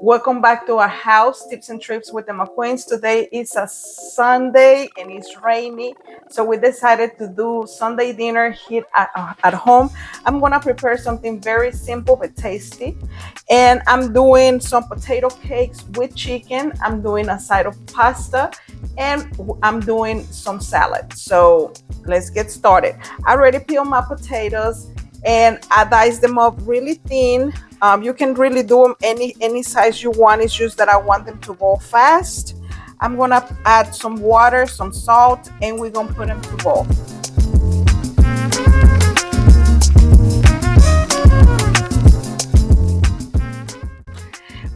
Welcome back to our house, Tips and Trips with the McQueens. Today is a Sunday and it's rainy, so we decided to do Sunday dinner here at home. I'm gonna prepare something very simple but tasty, and I'm doing some potato cakes with chicken. I'm doing a side of pasta, and I'm doing some salad. So let's get started. I already peeled my potatoes and I dice them up really thin. You can really do them any size you want. It's just that I want them to boil fast. I'm gonna add some water, some salt, and we're gonna put them to boil.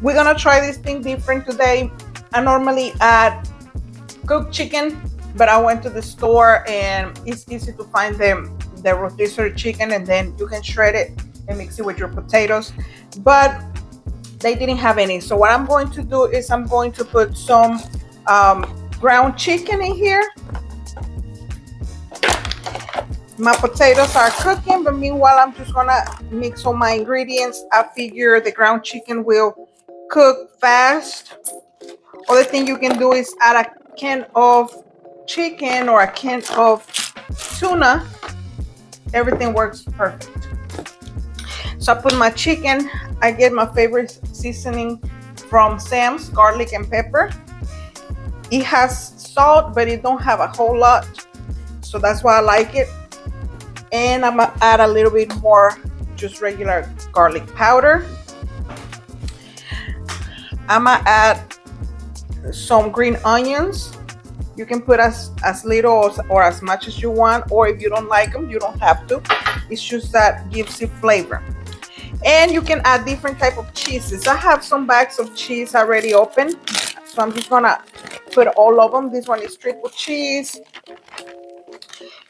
We're gonna try this thing different today. I normally add cooked chicken, but I went to the store and it's easy to find the rotisserie chicken, and then you can shred it and mix it with your potatoes. But they didn't have any. So what I'm going to do is I'm going to put some ground chicken in here. My potatoes are cooking, but meanwhile I'm just gonna mix all my ingredients. I figure the ground chicken will cook fast. Other thing you can do is add a can of chicken or a can of tuna. Everything works perfect. So I put my chicken. I get my favorite seasoning from Sam's, garlic and pepper. It has salt, but it don't have a whole lot, so that's why I like it. And I'm gonna add a little bit more just regular garlic powder. I'm gonna add some green onions. You can put as little or as much as you want, or if you don't like them, you don't have to. It's just that gives it flavor. And you can add different type of cheeses. I have some bags of cheese already open, so I'm just gonna put all of them. This one is triple cheese.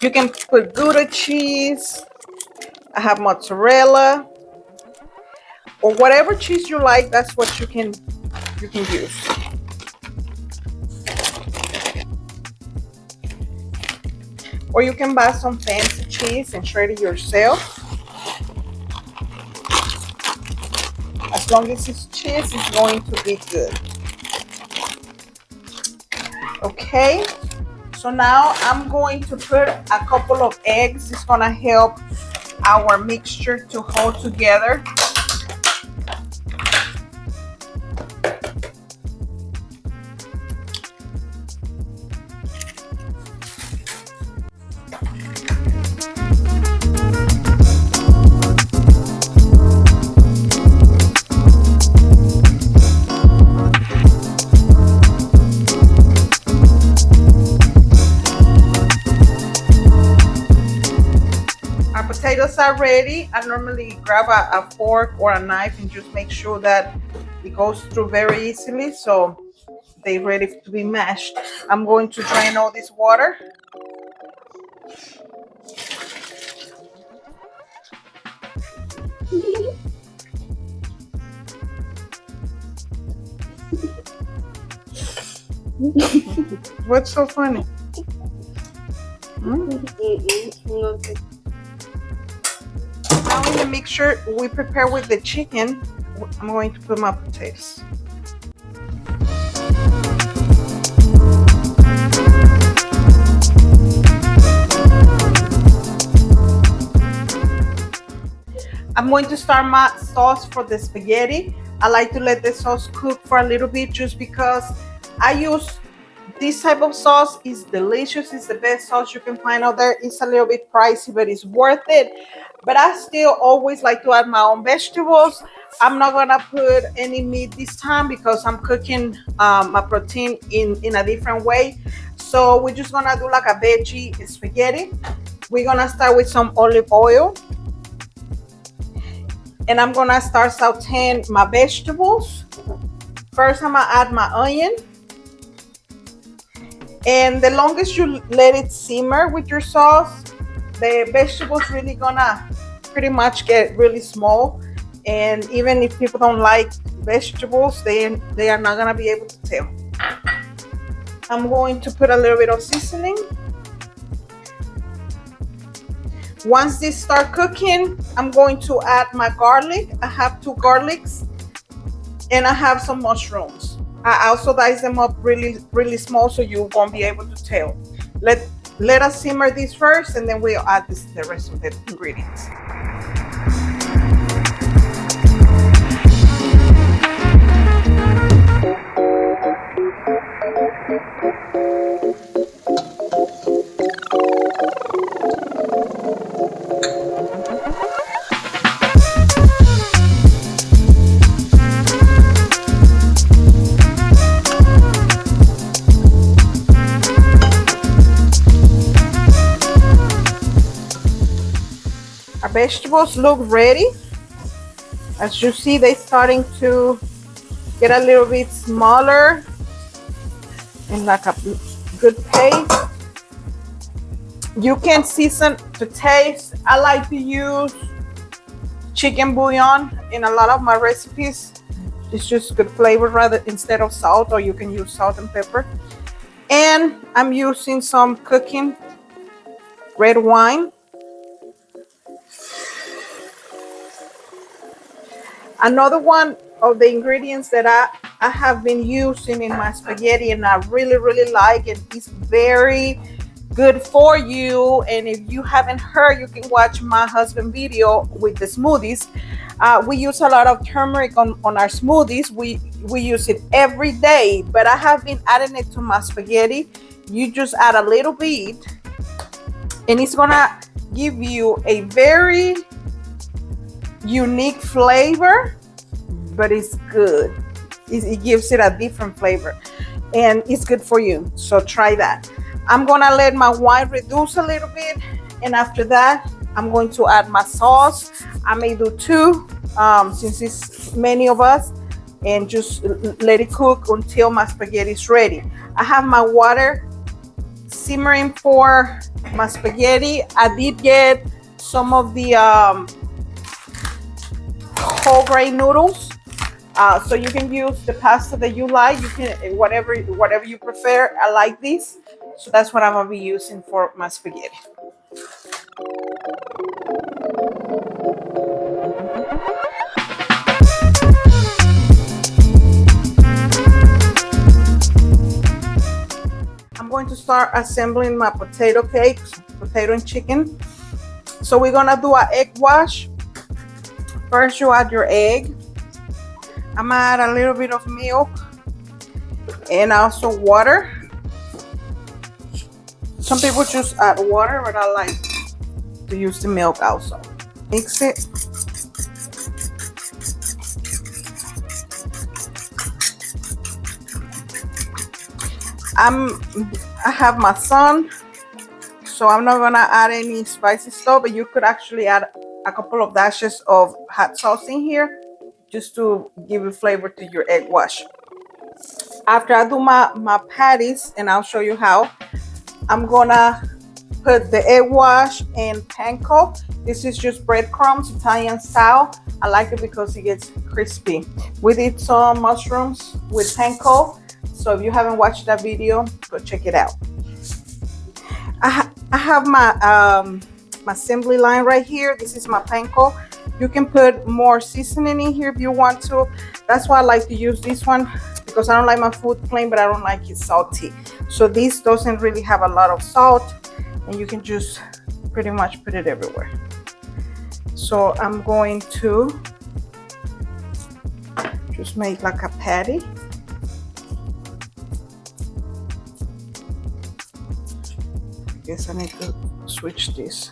You can put Gouda cheese. I have mozzarella, or whatever cheese you like. That's what you can use. Or you can buy some fancy cheese and shred it yourself. As long as it's cheese, it's going to be good. Okay, so now I'm going to put a couple of eggs. It's gonna help our mixture to hold together. Potatoes are ready. I normally grab a fork or a knife and just make sure that it goes through very easily, so they're ready to be mashed. I'm going to drain all this water. What's so funny? Now in the mixture we prepare with the chicken, I'm going to put my potatoes. I'm going to start my sauce for the spaghetti. I like to let the sauce cook for a little bit just because I use this type of sauce. Is delicious. It's the best sauce you can find out there. It's a little bit pricey, but it's worth it. But I still always like to add my own vegetables. I'm not gonna put any meat this time because I'm cooking my protein in a different way. So we're just gonna do like a veggie spaghetti. We're gonna start with some olive oil, and I'm gonna start sauteing my vegetables. First, I'm gonna add my onion. And the longest you let it simmer with your sauce, the vegetables really gonna pretty much get really small. And even if people don't like vegetables, they are not gonna be able to tell. I'm going to put a little bit of seasoning. Once this start cooking, I'm going to add my garlic. I have 2 garlics, And I have some mushrooms. I also dice them up really, really small so you won't be able to tell. Let us simmer this first, and then we'll add the rest of the ingredients. Our vegetables look ready. As you see, they're starting to get a little bit smaller and like a good paste. You can season to taste. I like to use chicken bouillon in a lot of my recipes. It's just good flavor rather instead of salt, or you can use salt and pepper. And I'm using some cooking red wine. Another one of the ingredients that I have been using in my spaghetti and I really, really like, and it's very good for you. And if you haven't heard, you can watch my husband video with the smoothies. We use a lot of turmeric on our smoothies. We use it every day, but I have been adding it to my spaghetti. You just add a little bit and it's gonna give you a very unique flavor, but it's good. It gives it a different flavor and it's good for you, so try that. I'm gonna let my wine reduce a little bit, and after that I'm going to add my sauce. I may do two since it's many of us, and just let it cook until my spaghetti is ready. I have my water simmering for my spaghetti. I did get some of the whole grain noodles, so you can use the pasta that you like. You can whatever you prefer. I like these, so that's what I'm gonna be using for my spaghetti. I'm going to start assembling my potato cakes, potato and chicken. So we're gonna do an egg wash. First, you add your egg. I'm gonna add a little bit of milk and also water. Some people just add water, but I like to use the milk also. Mix it. I have my son, so I'm not gonna add any spicy stuff, but you could actually add a couple of dashes of hot sauce in here just to give a flavor to your egg wash. After I do my patties, and I'll show you how, I'm gonna put the egg wash in panko. This is just breadcrumbs, Italian style. I like it because it gets crispy. We did some mushrooms with panko, so if you haven't watched that video, go check it out. I have my my assembly line right here. This is my panko. You can put more seasoning in here if you want to. That's why I like to use this one, because I don't like my food plain, but I don't like it salty. So this doesn't really have a lot of salt, and you can just pretty much put it everywhere. So I'm going to just make like a patty. I guess I need to switch this.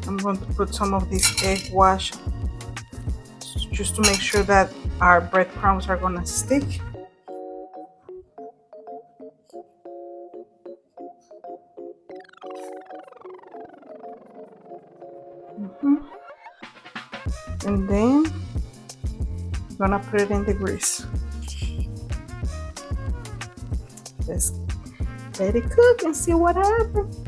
I'm going to put some of this egg wash just to make sure that our breadcrumbs are going to stick. And then I'm going to put it in the grease. Let's let it cook and see what happens.